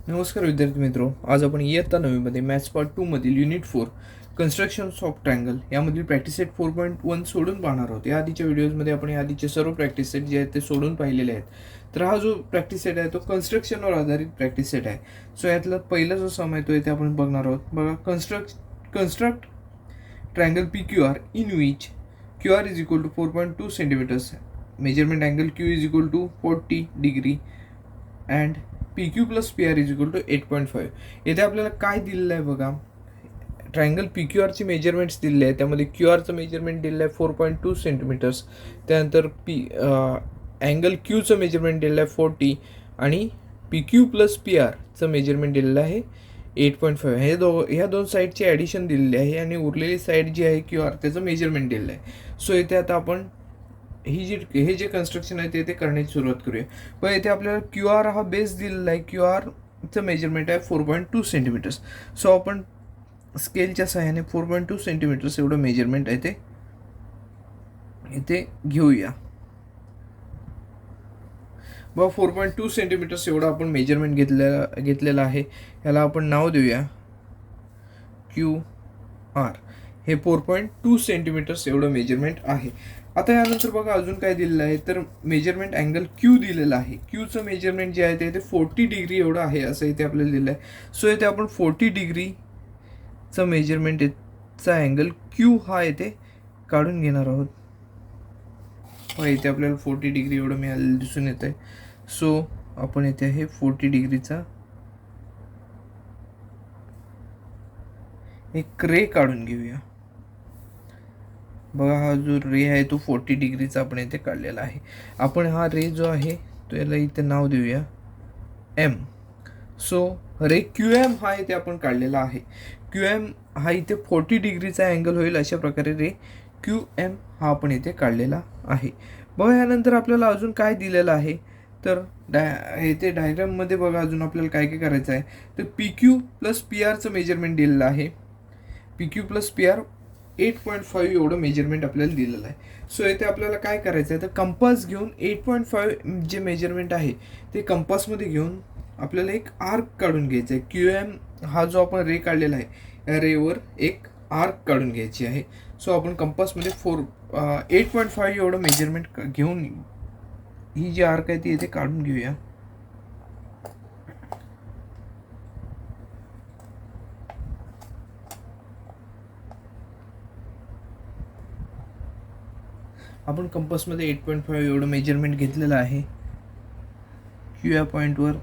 नमस्कार विद्यार्थी मित्रो, आज आपण इयत्ता 9मध्ये मॅथ्स पार्ट 2 मधील युनिट 4 कन्स्ट्रक्शन ऑफ ट्रायंगल यामधील प्रॅक्टिस सेट 4.1 सोडून पाहणार आहोत. या आधीच्या व्हिडिओजमध्ये आपण या आधीचे सर्व प्रॅक्टिस सेट जे आहेत ते सोडून पाहिलेले आहेत. तर हा जो प्रॅक्टिस सेट आहे तो कन्स्ट्रक्शनवर आधारित प्रॅक्टिस सेट आहे. सो यातला पहिला जो सम आहे तो इथे आपण बघणार आहोत. बघा, construct triangle PQR in which QR is equal to 4.2 centimeters, measurement angle Q is equal to 40 degree and PQ plus PR is equal to 8.5. येथे आपल्याला काय दिलेलं आहे बघा, ट्रायंगल PQRची मेजरमेंट्स दिलेले आहे. त्यामध्ये QRचं मेजरमेंट दिलेलं आहे 4.2 सेंटीमीटर्स. त्यानंतर अँगल Qचं मेजरमेंट दिलेलं आहे 40 आणि PQ प्लस PRचं मेजरमेंट दिलेलं आहे 8.5. ह्या दोन साईडची ॲडिशन दिलेली आहे आणि उरलेली साईड जी आहे QR त्याचं मेजरमेंट दिलेलं आहे. सो इथे आता आपण हे जे कन्स्ट्रक्शन आहे ते करण्याची सुरुवात करूया. पण इथे आपल्याला QR हा बेस दिलेला आहे. QRचं मेजरमेंट आहे 4.2 सेंटीमीटर्स. सो आपण स्केलच्या सहाय्याने 4.2 सेंटीमीटर्स एवढं मेजरमेंट आहे ते इथे घेऊया. बघा, 4.2 सेंटीमीटर्स एवढं आपण मेजरमेंट घेतलेलं आहे. ह्याला आपण नाव देऊया QR. हे 4.2 सेंटीमीटर्स एवढं मेजरमेंट आहे. आता यानंतर बघा अजून काय दिलेलं आहे, तर मेजरमेंट अँगल Q दिलेलं आहे. Qचं मेजरमेंट जे आहे ते 40 डिग्री एवढं आहे असं इथे आपल्याला दिलं आहे. सो इथे आपण 40 डिग्रीचं मेजरमेंटचा अँगल Q हा इथे काढून घेणार आहोत. इथे आपल्याला 40 डिग्री एवढं मिळालेलं दिसून येत आहे. सो आपण इथे हे 40 डिग्रीचा एक रे काढून घेऊया. बघा, हा जो रे आहे तो 40 डिग्रीचा आपण इथे काढलेला आहे. आपण हा रे जो आहे तो याला इथे नाव देऊया M. सो रे QM हा इथे आपण काढलेला आहे. QM हा इथे 40 डिग्रीचा अँगल होईल अशा प्रकारे रे QM हा आपण इथे काढलेला आहे. बघा, यानंतर आपल्याला अजून काय दिलेलं आहे, तर इथे डायग्राममध्ये बघा अजून आपल्याला काय काय करायचं आहे, तर PQ प्लस PRचं मेजरमेंट दिलेलं आहे. PQ प्लस PR 8.5 एवढं मेजरमेंट आपल्याला दिलेलं आहे. सो इथे आपल्याला काय करायचं आहे, तर कंपास घेऊन 8.5 जे मेजरमेंट आहे ते कंपासमध्ये घेऊन आपल्याला एक आर्क काढून घ्यायचा आहे. QM हा जो आपण रे काढलेला आहे या रेवर एक आर्क काढून घ्यायची आहे. सो आपण कंपासमध्ये 8.5 एवढं मेजरमेंट घेऊन ही जी आर्क आहे ती इथे काढून घेऊया. आपण कंपासमध्ये 8.5 एवढं मेजरमेंट घेतलेलं आहे. Q या पॉईंटवर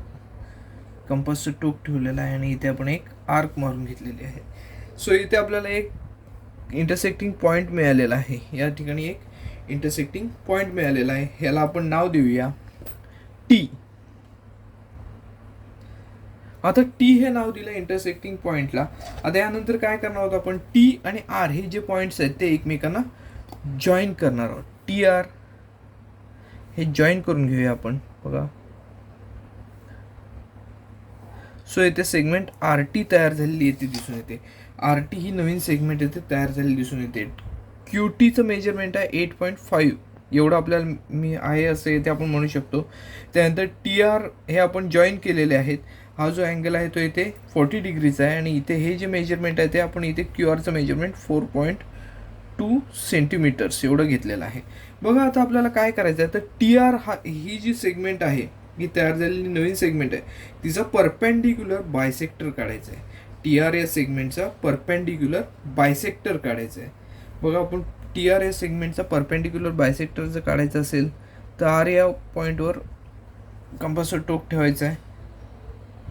कंपासचं टोक ठेवलेलं आहे आणि इथे आपण एक आर्क मारून घेतलेली आहे. सो इथे आपल्याला एक इंटरसेक्टिंग पॉईंट मिळालेला आहे. या ठिकाणी एक इंटरसेक्टिंग पॉईंट मिळालेला आहे. ह्याला आपण नाव देऊया T. आता T हे नाव दिलं इंटरसेक्टिंग पॉईंटला. आता यानंतर काय करणार आहोत आपण, T आणि R हे जे पॉईंट्स आहेत ते एकमेकांना जॉईन करणार आहोत. TR हे जॉईन करून घेऊया आपण. बघा, सो इथे सेगमेंट RT तयार झालेली येते दिसून येते. RT ही नवीन सेगमेंट येते तयार झालेली दिसून येते. QTचं मेजरमेंट आहे 8.5 एवढं आपल्याला मी आहे असं इथे आपण म्हणू शकतो. त्यानंतर TR हे आपण जॉईन केलेले आहेत. हा जो अँगल आहे तो इथे 40 डिग्रीचा आहे आणि इथे हे जे मेजरमेंट आहे ते आपण इथे QRचं मेजरमेंट 4.2 सेंटीमीटर्स एवढं घेतलेलं आहे. बघा, आता आपल्याला काय करायचं आहे, तर TR ही जी सेगमेंट आहे ही तयार झालेली नवीन सेगमेंट आहे तिचा परपेंडिक्युलर बायसेक्टर काढायचं आहे. TR या सेगमेंटचा परपेंडिक्युलर बायसेक्टर काढायचं आहे. बघा, आपण TR या सेगमेंटचा परपेंडिक्युलर बायसेक्टर जर काढायचं असेल तर R या पॉईंटवर कंपासवर टोक ठेवायचं आहे.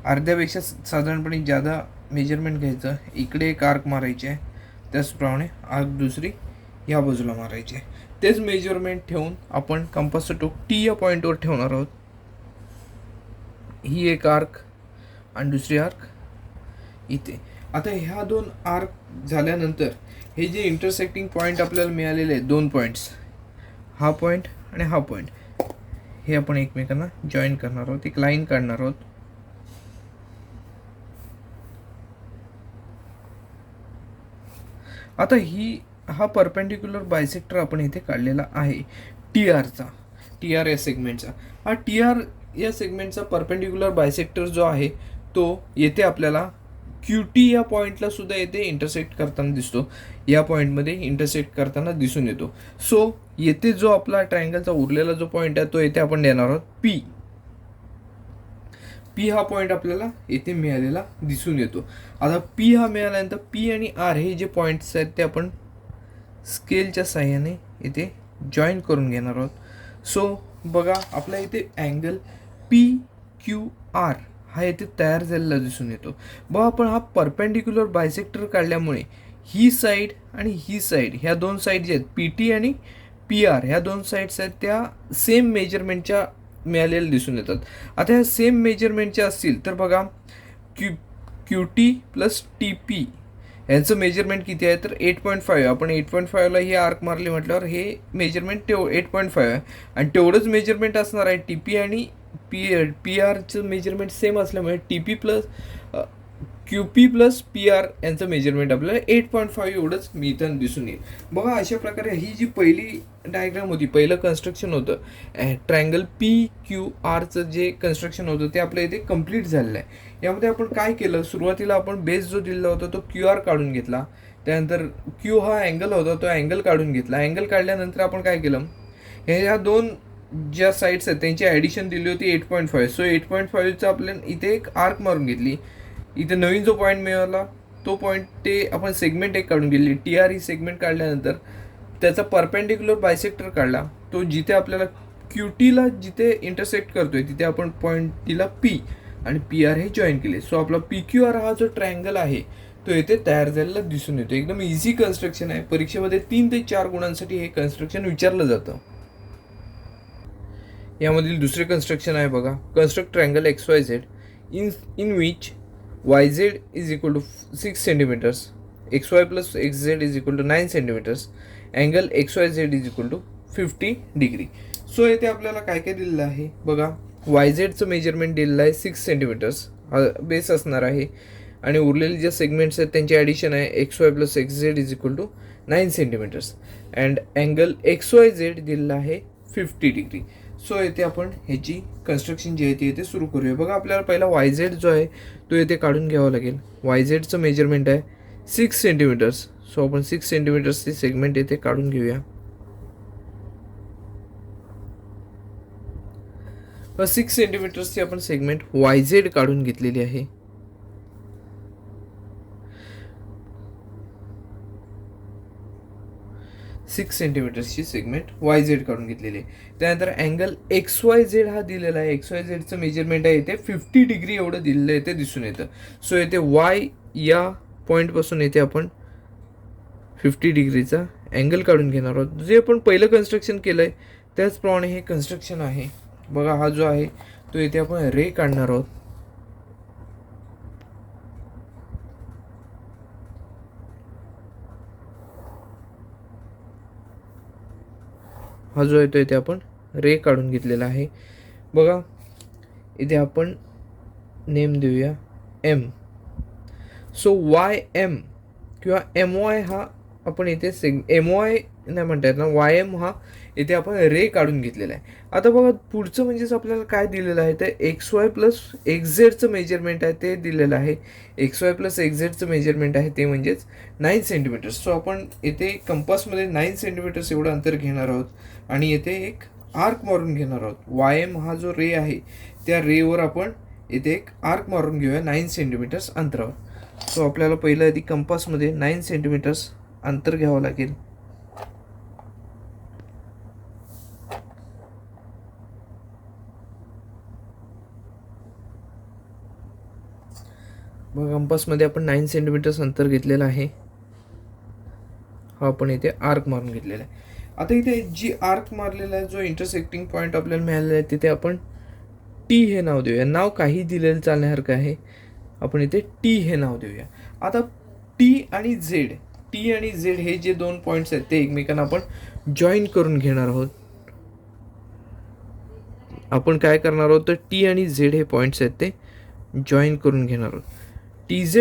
अर्ध्यापेक्षा साधारणपणे जादा मेजरमेंट घ्यायचं. इकडे एक आर्क मारायचे आहे, त्याचप्रमाणे आर्क दुसरी या बाजूला मारायची आहे. तेच मेजरमेंट ठेवून आपण कंपासचं टोक T या पॉईंटवर ठेवणार आहोत. ही एक आर्क आणि दुसरी आर्क इथे. आता ह्या दोन आर्क झाल्यानंतर हे जे इंटरसेक्टिंग पॉईंट आपल्याला मिळालेले आहेत, दोन पॉईंट्स, हा पॉईंट आणि हा पॉईंट, हे आपण एकमेकांना जॉईन करणार आहोत. एक लाईन काढणार आहोत. आता हा परपेंडिक्युलर बायसेक्टर आपण इथे काढलेला आहे TR या सेगमेंटचा. हा TR या सेगमेंटचा परपेंडिक्युलर बायसेक्टर जो आहे तो येथे आपल्याला QT या पॉईंटला सुद्धा येथे इंटरसेक्ट करताना दिसतो, या पॉईंटमध्ये इंटरसेक्ट करताना दिसून येतो. सो येथे जो आपला ट्रायंगलचा उरलेला जो पॉईंट आहे तो येथे आपण देणार आहोत पी. पी हा पॉईंट आपल्याला येथे मिळालेला दिसून येतो. आता पी हा मिळाल्यानंतर पी आणि आर हे जे पॉईंट्स आहेत ते आपण स्केलच्या साह्याने इथे जॉईन करून घेणार आहोत. सो बघा आपल्या इथे अँगल PQR हा येथे तयार झालेला दिसून येतो. बघा आपण हा परपेंडिक्युलर बायसेक्टर काढल्यामुळे ही साईड आणि ही साईड ह्या दोन साईड जे आहेत PT आणि PR ह्या दोन साईड्स आहेत त्या सेम मेजरमेंटच्या मिळालेल्या दिसून येतात. आता ह्या सेम मेजरमेंटच्या असतील तर बघा QT प्लस TP यांचं मेजरमेंट किती आहे तर 8.5. आपण 8.5ला ही आर्क मारली म्हटल्यावर हे मेजरमेंट 8.5 आहे आणि तेवढंच मेजरमेंट असणार आहे TP आणि PRचं मेजरमेंट सेम असल्यामुळे TP plus QP plus PR यांचं मेजरमेंट आपल्याला 8.5 एवढंच मिळताना दिसून येईल. बघा अशा प्रकारे ही जी पहिली डायग्राम होती, पहिलं कन्स्ट्रक्शन होतं ट्रायंगल PQRचं जे कन्स्ट्रक्शन होतं ते आपल्या इथे कम्प्लीट झालेलं आहे. यामध्ये आपण काय केलं, सुरुवातीला आपण बेस जो दिलेला होता तो QR काढून घेतला, त्यानंतर Q हा अँगल होता तो अँगल काढून घेतला. अँगल काढल्यानंतर आपण काय केलं, ह्या दोन ज्या साईड्स आहेत त्यांची ॲडिशन दिली होती 8.5. सो 8.5चं आपल्याला इथे एक आर्क मारून घेतली. इथे नवीन जो पॉईंट मिळाला तो पॉईंट ते आपण सेगमेंट एक काढून घेतली. TR ही सेगमेंट काढल्यानंतर त्याचा परपेंडिक्युलर बायसेक्टर काढला. तो जिथे आपल्याला QTला जिथे इंटरसेक्ट करतोय तिथे आपण पॉईंट दिला P आणि PR हे जॉईन केले. सो आपला PQR हा जो ट्रायंगल आहे तो येथे तयार झालेला दिसून येतो. एकदम इझी कन्स्ट्रक्शन आहे. परीक्षेमध्ये 3 ते 4 गुणांसाठी हे कन्स्ट्रक्शन विचारलं जातं. यामधील दुसरे कन्स्ट्रक्शन आहे बघा, construct triangle XYZ in which YZ is equal to 6 centimeters, XY plus XZ is equal to 9 centimeters, angle XYZ is equal to 50 degree. So येथे आपल्याला काय काय दिलेलं आहे बघा, YZचं मेजरमेंट दिलेलं आहे 6 सेंटीमीटर्स बेस असणार आहे आणि उरलेले जे सेगमेंट्स आहेत त्यांची ॲडिशन आहे XY plus XZ is equal to 9 centimetres and angle XYZ दिलेला आहे 50 डिग्री. सो येथे आपण ह्याची कन्स्ट्रक्शन जी आहे ती येथे सुरू करूया. बघा आपल्याला पहिला YZ जो आहे तो येथे काढून घ्यावा लागेल. YZचं मेजरमेंट आहे 6 सेंटीमीटर्स. सो आपण 6 सेंटीमीटर्सची सेगमेंट येथे काढून घेऊया. 6 सेंटीमीटर्सची आपण सेगमेंट YZ काढून घेतलेली आहे. सिक्स सेंटीमीटर्सची सेगमेंट YZ काढून घेतलेली आहे. त्यानंतर अँगल XYZ हा दिलेला आहे. XYZचं मेजरमेंट आहे इथे 50 डिग्री एवढं दिलेलं आहे ते दिसून येतं. सो येथे Y या पॉईंटपासून येथे आपण 50 डिग्रीचा अँगल काढून घेणार आहोत. जे आपण पहिलं कन्स्ट्रक्शन केलं आहे त्याचप्रमाणे हे कन्स्ट्रक्शन आहे. बघा हा जो आहे तो येथे आपण रे काढणार आहोत. हा जो आहे तो इथे आपण रे काढून घेतलेला आहे. बघा इथे आपण नेम देऊया M. सो YM किंवा MY हा आपण इथे MY नाही म्हणता येत ना, YM हा इथे आपण रे काढून घेतलेला आहे. आता बघा पुढचं म्हणजेच आपल्याला काय दिलेलं आहे तर XY प्लस XZचं मेजरमेंट आहे ते दिलेलं आहे. XY प्लस XZचं मेजरमेंट आहे ते म्हणजेच 9 सेंटीमीटर्स. सो आपण इथे कंपासमध्ये 9 सेंटीमीटर्स एवढं अंतर घेणार आहोत आणि येथे एक आर्क मारून घेणार आहोत. YM हा जो रे आहे त्या रेवर आपण इथे एक आर्क मारून घेऊया 9 सेंटीमीटर्स अंतरावर. सो आपल्याला पहिलं आधी कंपासमध्ये 9 सेंटीमीटर्स अंतर घ्यावं लागेल. मग कंपासमध्ये आपण 9 सेंटीमीटर्स अंतर घेतलेलं आहे. हा आपण इथे आर्क मारून घेतलेला आहे. आता इथे जी आर्क मारलेला आहे जो इंटरसेक्टिंग पॉईंट आपल्याला मिळालेला आहे तिथे आपण T हे नाव देऊया. नाव काही दिलेलं चालण्यासारखं आहे. आपण इथे T हे नाव देऊया. आता T आणि Z हे जे दोन पॉईंट्स आहेत ते एकमेकांना आपण जॉईन करून घेणार आहोत. आपण काय करणार आहोत तर T आणि Z हे पॉईंट्स आहेत ते जॉईन करून घेणार आहोत. TZ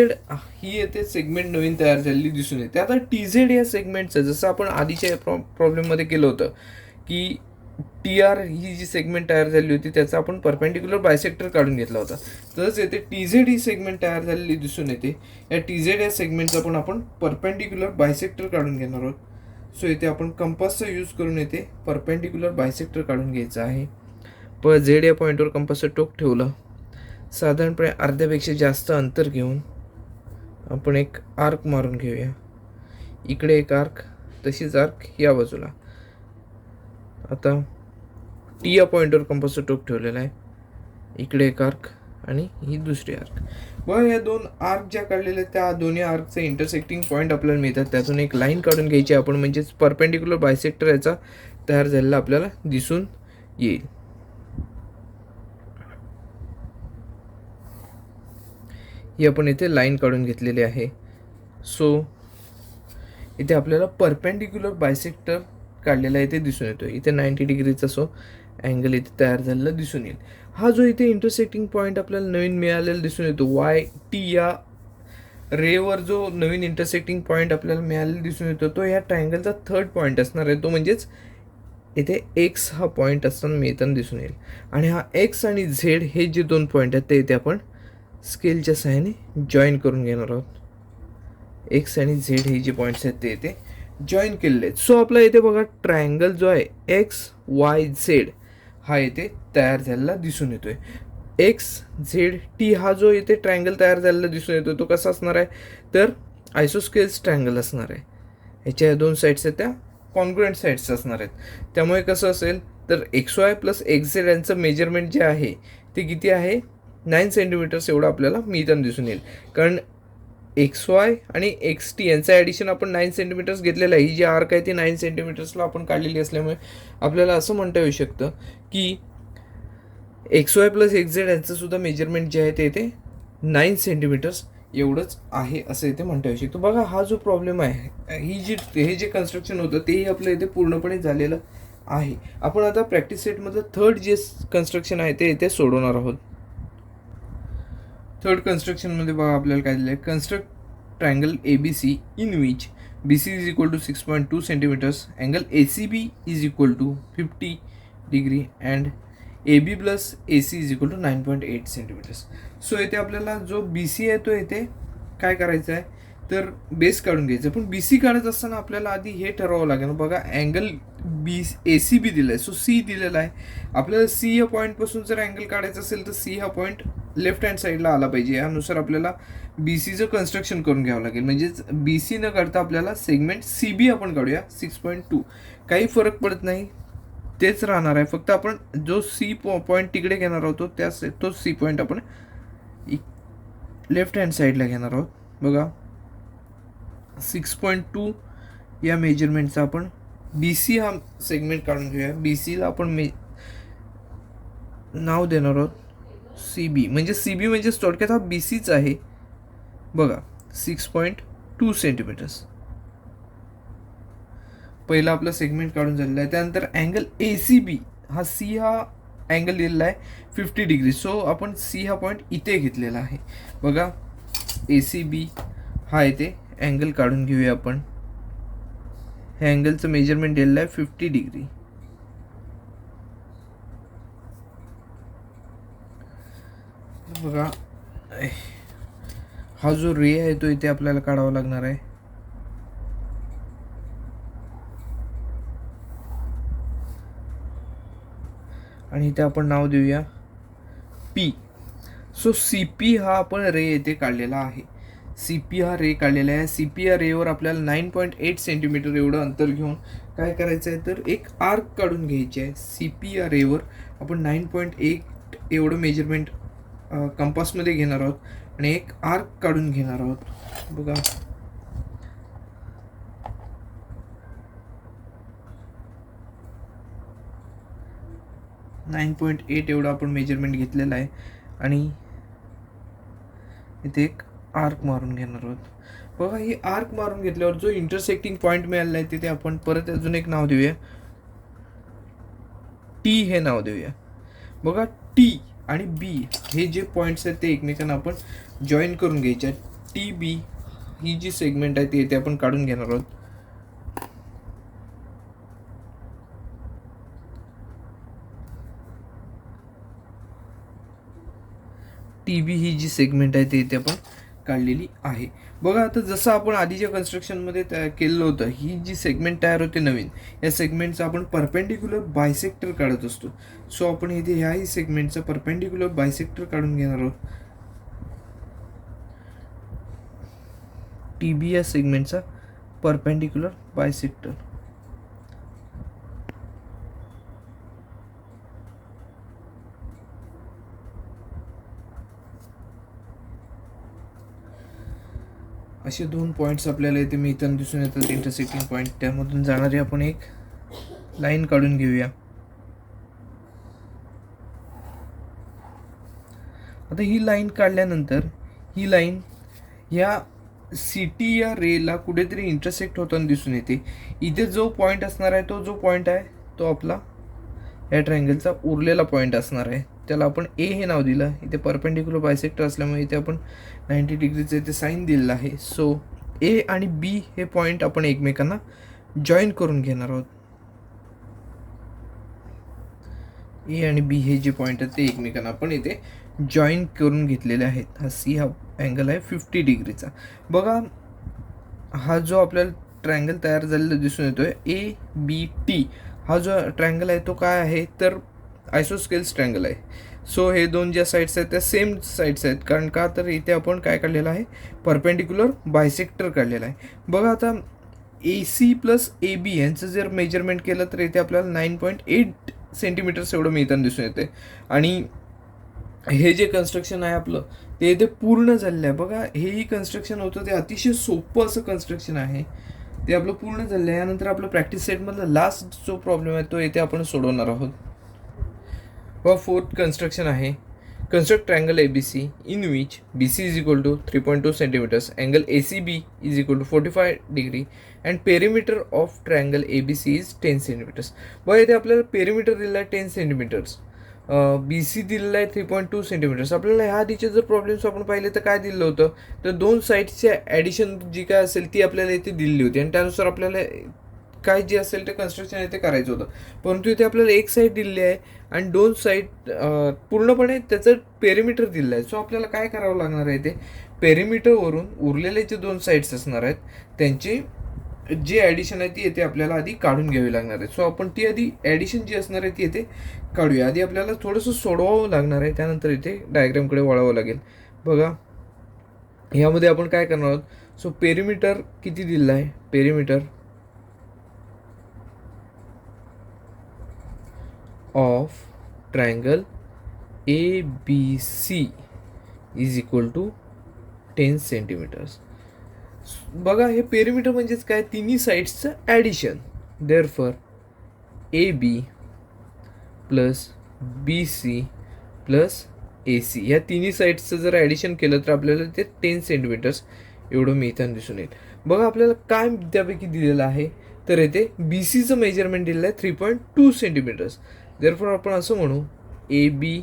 ही येथे सेगमेंट नवीन तयार झालेली दिसून येते. आता TZ या सेगमेंटचं जसं आपण आधीच्या प्रॉब्लेममध्ये केलं होतं की टी आर ही जी सेगमेंट तयार झाली होती त्याचा आपण परपेंडिक्युलर बायसेक्टर काढून घेतला होता. तसंच येथे टी झेड ही सेगमेंट तयार झालेली दिसून येते. या टी झेड या सेगमेंटचा पण आपण परपेंडिक्युलर बायसेक्टर काढून घेणार आहोत. सो इथे आपण कंपासचा यूज करून येते परपेंडिक्युलर बायसेक्टर काढून घ्यायचा आहे. प झेड या पॉईंटवर कंपासचं टोक ठेवलं. साधारणपणे अर्ध्यापेक्षा जास्त अंतर घेऊन आपण एक आर्क मारून घेऊया. इकडे एक आर्क, तशीच आर्क या बाजूला. आता टी या पॉईंटवर कंपासचं टोक ठेवलेलं आहे. इकडे एक आर्क आणि ही दुसरी आर्क. बघा या दोन आर्क ज्या काढलेल्या त्या दोन्ही आर्कचे इंटरसेक्टिंग पॉईंट आपल्याला मिळतात. त्यातून एक लाईन काढून घ्यायची आपण, म्हणजेच परपेंडिक्युलर बायसेक्टर याचा तयार झालेला आपल्याला दिसून येईल. ही आपण इथे लाईन काढून घेतलेली आहे. सो इथे आपल्याला परपेंडिक्युलर बायसेक्टर काढलेला इथे दिसून येतो. इथे 90 डिग्रीचा सो अँगल इथे तयार झालेला दिसून येईल. हा जो इथे इंटरसेक्टिंग पॉईंट आपल्याला नवीन मिळालेला दिसून येतो वाय टी या रेवर, जो नवीन इंटरसेक्टिंग पॉईंट आपल्याला मिळालेला दिसून येतो तो या ट्रायंगलचा थर्ड पॉईंट असणार आहे. तो म्हणजेच इथे एक्स हा पॉईंट असताना मिळताना दिसून येईल. आणि हा एक्स आणि झेड हे जे दोन पॉईंट आहेत ते इथे आपण स्केलच्या सहाय्याने जॉईन करून घेणार आहोत. एक्स आणि झेड हे जे पॉईंट्स आहेत ते इथे जॉईन केलेले आहेत. सो आपला इथे बघा ट्रायंगल जो आहे एक्स वाय झेड हा इथे तयार झालेला दिसून येतोय. एक्स झेड टी हा जो इथे ट्रायंगल तयार झालेला दिसून येतो तो कसा असणार आहे तर आयसोस्केल्स ट्रायंगल असणार आहे. ह्याच्या दोन साईड्स आहेत त्या कॉन्ग्रुएंट साईड्स असणार आहेत. त्यामुळे कसं असेल तर x Y plus x Z यांचं मेजरमेंट जे आहे ते किती आहे 9 सेंटीमीटर्स एवढं आपल्याला मिळताना दिसून येईल. कारण एक्स वाय आणि एक्स टी यांचं ॲडिशन आपण 9 सेंटीमीटर्स घेतलेलं आहे. ही जी आर्क आहे ती 9 सेंटीमीटर्सला आपण काढलेली असल्यामुळे आपल्याला असं म्हणता येऊ शकतं की x Y plus x Z यांचं सुद्धा मेजरमेंट जे आहे ते इथे 9 सेंटीमीटर्स एवढंच आहे असं इथे म्हणता येऊ शकतो. बघा हा जो प्रॉब्लेम आहे, हे जे कन्स्ट्रक्शन होतं तेही आपलं इथे पूर्णपणे झालेलं आहे. आपण आता प्रॅक्टिस सेटमधलं थर्ड जे कन्स्ट्रक्शन आहे ते इथे सोडवणार आहोत. थर्ड कन्स्ट्रक्शनमध्ये बघा आपल्याला काय दिलं आहे, construct triangle A B C in which B C is equal to 6.2 centimetres, angle A C B is equal to 50 degree and A B plus A C is equal to 9.8 centimetres. So इथे आपल्याला जो B C आहे तो इथे काय करायचं आहे तर बेस काढून घ्यायचं. पण बी सी काढत असताना आपल्याला आधी हे ठरवावं लागेल. बघा अँगल ए सी बी दिलं आहे, सो सी दिलेला आहे. आपल्याला सी या पॉईंटपासून जर अँगल काढायचा असेल तर सी हा पॉईंट लेफ्ट हँड साईडला आला पाहिजे. यानुसार आपल्याला बी सीचं कन्स्ट्रक्शन करून घ्यावं लागेल. म्हणजेच बी सी न काढता आपल्याला सेगमेंट सी बी आपण काढूया 6.2. काही फरक पडत नाही, तेच राहणार आहे. फक्त आपण जो सी पॉईंट तिकडे घेणार आहोत तो सी पॉईंट आपण लेफ्ट हँड साईडला घेणार आहोत. बघा 6.2 या मेजरमेंटचा आपण बी सी हा सेगमेंट काढून घेऊया. बी सीला आपण नाव देणार आहोत सी बी. म्हणजे सी बी म्हणजे थोडक्यात हा बी सीच आहे. बघा 6.2 सेंटीमीटर्स पहिला आपला सेगमेंट काढून झालेला आहे. त्यानंतर अँगल ए सी बी हा सी हा अँगल दिलेला आहे 50 डिग्री. सो आपण सी हा पॉईंट इथे घेतलेला आहे. बघा ए सी बी हा इथे अँगल काढून घेऊया आपण. हे अँगलचं मेजरमेंट दिलेलं आहे 50 डिग्री. बघा हा जो रे आहे तो इथे आपल्याला काढावा लागणार आहे. आणि इथे आपण नाव देऊया पी. सो सी पी हा आपण रे येथे काढलेला आहे. सी पी हा रे काढलेला आहे. सी पी या रेवर आपल्याला 9.8 सेंटीमीटर एवढं अंतर घेऊन काय करायचं आहे तर एक आर्क काढून घ्यायची आहे. सी पी या रेवर आपण 9.8 एवढं मेजरमेंट कंपासमध्ये घेणार आहोत आणि एक आर्क काढून घेणार आहोत. बघा .8 एवढं आपण मेजरमेंट घेतलेलं आहे आणि इथे एक आर्क मारून घेणार आहोत. बघा ही आर्क मारून घेतल्यावर जो इंटरसेक्टिंग पॉईंट मिळालेला आहे तिथे आपण परत अजून एक नाव देऊया टी. हे नाव देऊया. बघा टी आणि बी हे जे पॉईंट्स आहेत ते एकमेकांना आपण जॉईन करून घ्यायचे आहेत. टी बी ही जी सेगमेंट आहे ती इथे आपण काढून घेणार आहोत. टी बी ही जी सेगमेंट आहे ते इथे आपण काढलेली आहे. बघा आता जसं आपण आधीच्या कन्स्ट्रक्शनमध्ये तयार केलेलं होतं, ही जी सेगमेंट तयार होते नवीन, या सेगमेंटचा आपण परपेंडिक्युलर बायसेक्टर काढत असतो. सो आपण इथे ह्याही सेगमेंटचा परपेंडिक्युलर बायसेक्टर काढून घेणार आहोत. टी बी या सेगमेंटचा परपेंडिक्युलर बायसेक्टर. असे 2 पॉईंट्स आपल्याला इथे मिळताना दिसून येतात, इंटरसेक्टिंग पॉईंट. त्यामधून जाणारी आपण एक लाईन काढून घेऊया. आता ही लाईन काढल्यानंतर ही लाईन ह्या सी टी या रेला कुठेतरी इंटरसेक्ट होताना दिसून येते. इथे जो पॉईंट असणार आहे, तो जो पॉईंट आहे तो आपला या ट्रायंगलचा उरलेला पॉईंट असणार आहे. त्याला आपण ए हे नाव दिलं. इथे परपेंडिक्युलर बायसेक्टर असल्यामुळे इथे आपण 90 डिग्रीचं इथे साईन दिलेलं आहे. सो ए आणि बी हे पॉईंट आपण एकमेकांना जॉईन करून घेणार आहोत. ए आणि बी हे जे पॉईंट आहेत ते एकमेकांना आपण इथे जॉईन करून घेतलेले आहेत. हा सी हा अँगल आहे 50 डिग्रीचा. बघा हा जो आपल्याला ट्रायंगल तयार झालेला दिसून येतोय ए बी टी, हा जो ट्रायंगल आहे तो काय आहे तर आयसोस्केल्स ट्रायंगल आहे. सो हे दोन ज्या साईड्स आहेत त्या सेम साईड्स आहेत. कारण का तर इथे आपण काय काढलेलं आहे, परपेंडिक्युलर बायसेक्टर काढलेला आहे. बघा आता ए सी प्लस ए बी यांचं जर मेजरमेंट केलं तर इथे आपल्याला 9.8 सेंटीमीटर्स एवढं मिळताना दिसून येते. आणि हे जे कन्स्ट्रक्शन आहे आपलं ते इथे पूर्ण झालेलं आहे. बघा हेही कन्स्ट्रक्शन होतं ते अतिशय सोपं असं कन्स्ट्रक्शन आहे, ते आपलं पूर्ण झालेलं आहे. यानंतर आपलं प्रॅक्टिस सेटमधला लास्ट जो प्रॉब्लेम आहे तो इथे आपण सोडवणार आहोत. व फोर्थ कन्स्ट्रक्शन आहे, construct triangle ABC in which BC is equal to 3.2 centimeters, angle ACB is equal to 45 degree and perimeter of triangle ABC is 10 centimeters. बघा इथे आपल्याला पेरिमीटर दिलेला आहे 10 सेंटीमीटर्स, BC दिलेला आहे 3.2 सेंटीमीटर्स. आपल्याला ह्या आधीचे जर प्रॉब्लेम्स आपण पाहिले तर काय दिलं होतं तर दोन साईडच्या ॲडिशन जी काय असेल ती आपल्याला इथे दिलेली होती आणि त्यानुसार आपल्याला काय जे असेल ते कन्स्ट्रक्शन इथे करायचं होतं. परंतु इथे आपल्याला एक साईड दिलेली आहे आणि दोन साईड पूर्णपणे त्याचं पेरिमीटर दिलेलं आहे. सो आपल्याला काय करावं लागणार आहे, ते पेरिमीटरवरून उरलेले जे दोन साईड्स असणार आहेत त्यांची जी ॲडिशन आहे ती येथे आपल्याला आधी काढून घ्यावी लागणार आहे. सो आपण ती आधी ॲडिशन जी असणार आहे ती येथे काढूया. आधी आपल्याला थोडंसं सोडवावं लागणार आहे, त्यानंतर इथे डायग्रामकडे वळावं लागेल. बघा ह्यामध्ये आपण काय करणार आहोत, सो पेरिमीटर किती दिलेलं आहे, perimeter of triangle ABC is equal to 10 centimetres. बघा हे पेरिमीटर म्हणजेच काय, तिन्ही साईड्सचं addition. Therefore AB plus BC plus AC या तिन्ही साईड्सचं जर ॲडिशन केलं तर आपल्याला ते 10 सेंटीमीटर्स एवढं मिळताना दिसून येईल. बघा आपल्याला काय त्यापैकी दिलेलं आहे तर इथे BCचं मेजरमेंट दिलेलं आहे 3.2 सेंटीमीटर्स. देअरफॉर आपण असं म्हणू AB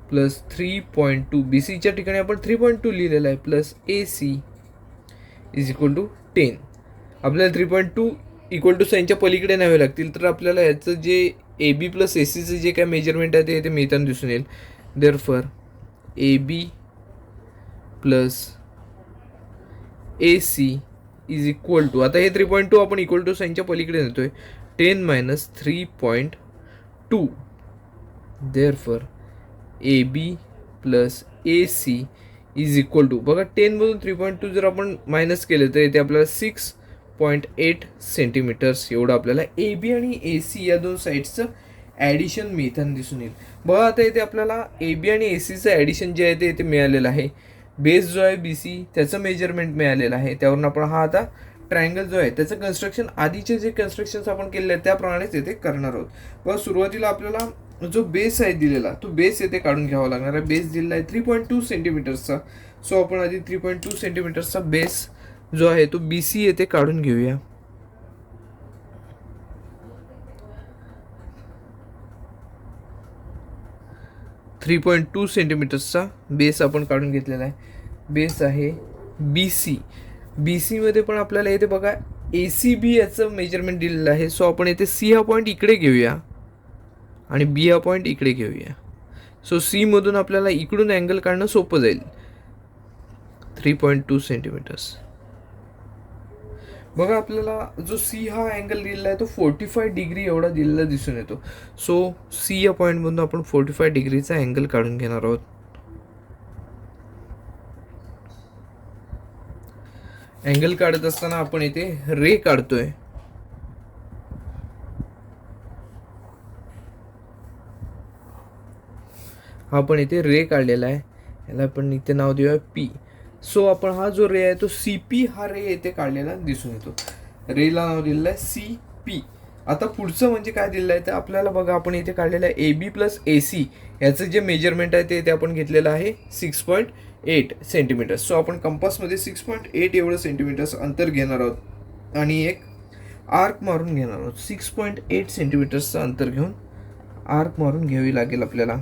प्लस 3.2, BCच्या ठिकाणी आपण 3.2 लिहिलेलं आहे, plus AC is equal to 10. आपल्याला 3.2 इक्वल टू साईनच्या पलीकडे न्यावे लागतील तर आपल्याला याचं जे AB प्लस ACचं जे काय मेजरमेंट आहे ते इथे मिळताना दिसून येईल. Therefore AB plus AC is equal to, आता हे 3.2 आपण इक्वल टू साईनच्या पलीकडे नेतोय, 10 minus 3.2. Therefore AB plus AC is equal to, बघा 10 मधून 3.2 जर आपण मायनस केले तर इथे आपल्याला 6.8 सेंटीमीटर्स एवढं आपल्याला AB आणि AC या दोन साईड्सचं ॲडिशन मिळताना दिसून येईल. बघा आता इथे आपल्याला AB आणि ACचं ॲडिशन जे आहे ते इथे मिळालेलं आहे. बेस जो आहे BC त्याचं मेजरमेंट मिळालेलं आहे, त्यावरून आपण हा आता ट्रायंगल जो आहे त्याचं कन्स्ट्रक्शन आधीचे जे कन्स्ट्रक्शन्स आपण केलेले आहेत त्याप्रमाणेच येथे करणार आहोत. बघा सुरुवातीला आपल्याला जो बेस आहे दिलेला तो बेस येथे काढून घ्यावा लागणार आहे. बेस दिलेला आहे 3.2 सेंटीमीटर्सचा. सो आपण आधी 3.2 सेंटीमीटर्सचा बेस जो आहे तो BC येथे काढून घेऊया. .2 सेंटीमीटर्सचा बेस आपण काढून घेतलेला आहे. बेस आहे BC. BC मध्ये पण आपल्याला इथे बघा ACB याचं मेजरमेंट दिलेलं आहे. सो आपण इथे C हा पॉईंट इकडे घेऊया आणि B हा पॉईंट इकडे घेऊया. सो सी मधून आपल्याला इकडून अँगल काढणं सोपं जाईल. 3.2 सेंटीमीटर्स. बघा आपल्याला जो सी हा अँगल दिलेला आहे तो 45 डिग्री एवढा दिलेला दिसून येतो. सो सी या पॉईंटमधून आपण 45 डिग्रीचा अँगल काढून घेणार आहोत. अँगल काढत असताना आपण इथे रे काढतोय. हा आपण इथे रे काढलेला आहे. याला आपण इथे नाव देऊया पी. सो आपण हा जो रे आहे तो सी पी हा रे इथे काढलेला दिसून येतो. रेला नाव दिलेलं आहे सी पी. आता पुढचं म्हणजे काय दिलेलं आहे तर आपल्याला बघा आपण इथे काढलेलं आहे ए बी प्लस ए सी याचं जे मेजरमेंट आहे ते इथे आपण घेतलेलं आहे 6.8 सेंटीमीटर्स. सो आपण कंपासमध्ये 6.8 एवढं सेंटीमीटर्स अंतर घेणार आहोत आणि एक आर्क मारून घेणार आहोत. 6.8 सेंटीमीटर्सचं अंतर घेऊन आर्क मारून घ्यावी लागेल आपल्याला.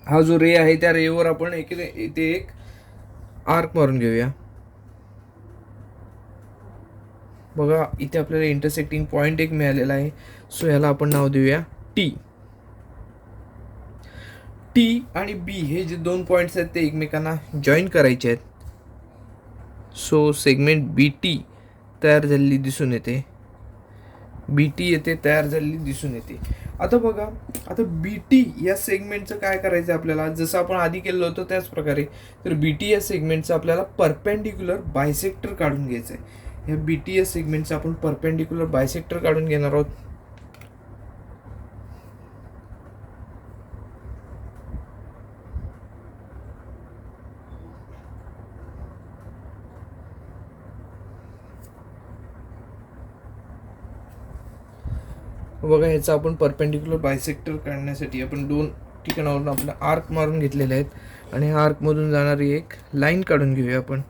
हा जो रे आहे त्या रेवर आपण इथे एक आर्क मारून घेऊया. बघा इथे आपल्याला इंटरसेक्टिंग पॉईंट एक मिळालेला आहे. सो याला आपण नाव देऊया टी. टी आणि बी हे जे दोन पॉईंट्स आहेत ते एकमेकांना जॉईन करायचे आहेत. सो सेगमेंट बी टी तयार झालेली दिसून येते. बी टी येथे तयार झालेली दिसून येते. आता बघा आता बी टी या सेगमेंटचं काय करायचं आहे आपल्याला, जसं आपण आधी केलं होतं त्याच प्रकारे. तर बी टी या सेगमेंटचं आपल्याला परपेंडिक्युलर बायसेक्टर काढून घ्यायचं आहे. या बी टी या सेगमेंटचं आपण परपेंडिक्युलर बायसेक्टर काढून घेणार आहोत. बघा ह्याचा आपण परपेंडिक्युलर बायसेक्टर काढण्यासाठी आपण दोन ठिकाणावरून आपला आर्क मारून घेतलेले आहेत आणि ह्या आर्कमधून जाणारी एक लाईन काढून घेऊया आपण.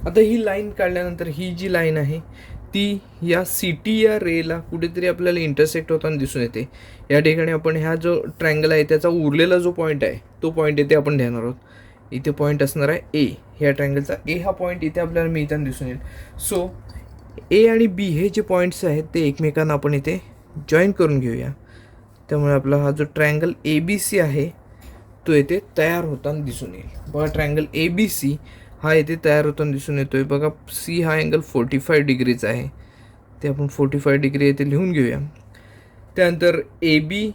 आता ही लाईन काढल्यानंतर ही जी लाईन आहे ती या सी टी या रेला कुठेतरी आपल्याला इंटरसेक्ट होताना दिसून येते. या ठिकाणी आपण ह्या जो ट्रायंगल आहे त्याचा उरलेला जो पॉईंट आहे तो पॉईंट इथे आपण घेणार आहोत. इथे पॉईंट असणार आहे ए. ह्या ट्रायंगलचा ए हा पॉईंट इथे आपल्याला मिळताना दिसून येईल. सो ए आणि बी हे जे पॉईंट्स आहेत ते एकमेकांना आपण इथे जॉईन करून घेऊया. त्यामुळे आपला हा जो ट्रायंगल ए बी सी आहे तो इथे तयार होताना दिसून येईल. बघा ट्रायंगल ए बी सी हा इथे तयार होताना दिसून येतोय. बघा सी हा अँगल 45 डिग्रीचा आहे. ते आपण 45 डिग्री इथे लिहून घेऊया. त्यानंतर A B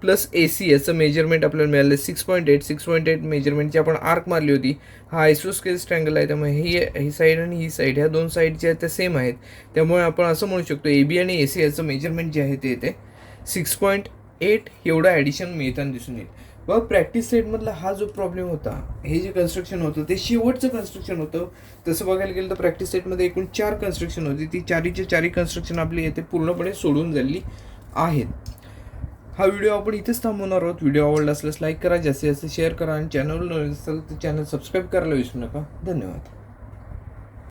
plus A C याचं मेजरमेंट आपल्याला मिळालं 6.8 मेजरमेंटची आपण आर्क मारली होती. हा आयसोस्केल्स ट्रायंगल आहे त्यामुळे ही साईड आणि ही साईड ह्या दोन साईड जे आहेत त्या सेम आहेत. त्यामुळे आपण असं म्हणू शकतो ए बी आणि ए सी याचं मेजरमेंट जे आहे ते इथे 6.8 एवढं ॲडिशन मिळताना दिसून येईल. बघा प्रॅक्टिस सेटमधला हा जो प्रॉब्लेम होता, हे जे कन्स्ट्रक्शन होतं ते शेवटचं कन्स्ट्रक्शन होतं. तसं बघायला गेलं तर प्रॅक्टिस सेटमध्ये एकूण 4 कन्स्ट्रक्शन होती. ती चारी कन्स्ट्रक्शन आपली येथे पूर्णपणे सोडून झालेली आहेत. हा व्हिडिओ आपण इथेच थांबवणार आहोत. व्हिडिओ आवडला असल्यास लाईक करा, जास्तीत जास्त शेअर करा आणि चॅनल नवीन असेल तर चॅनल सबस्क्राईब करायला विसरू नका. धन्यवाद.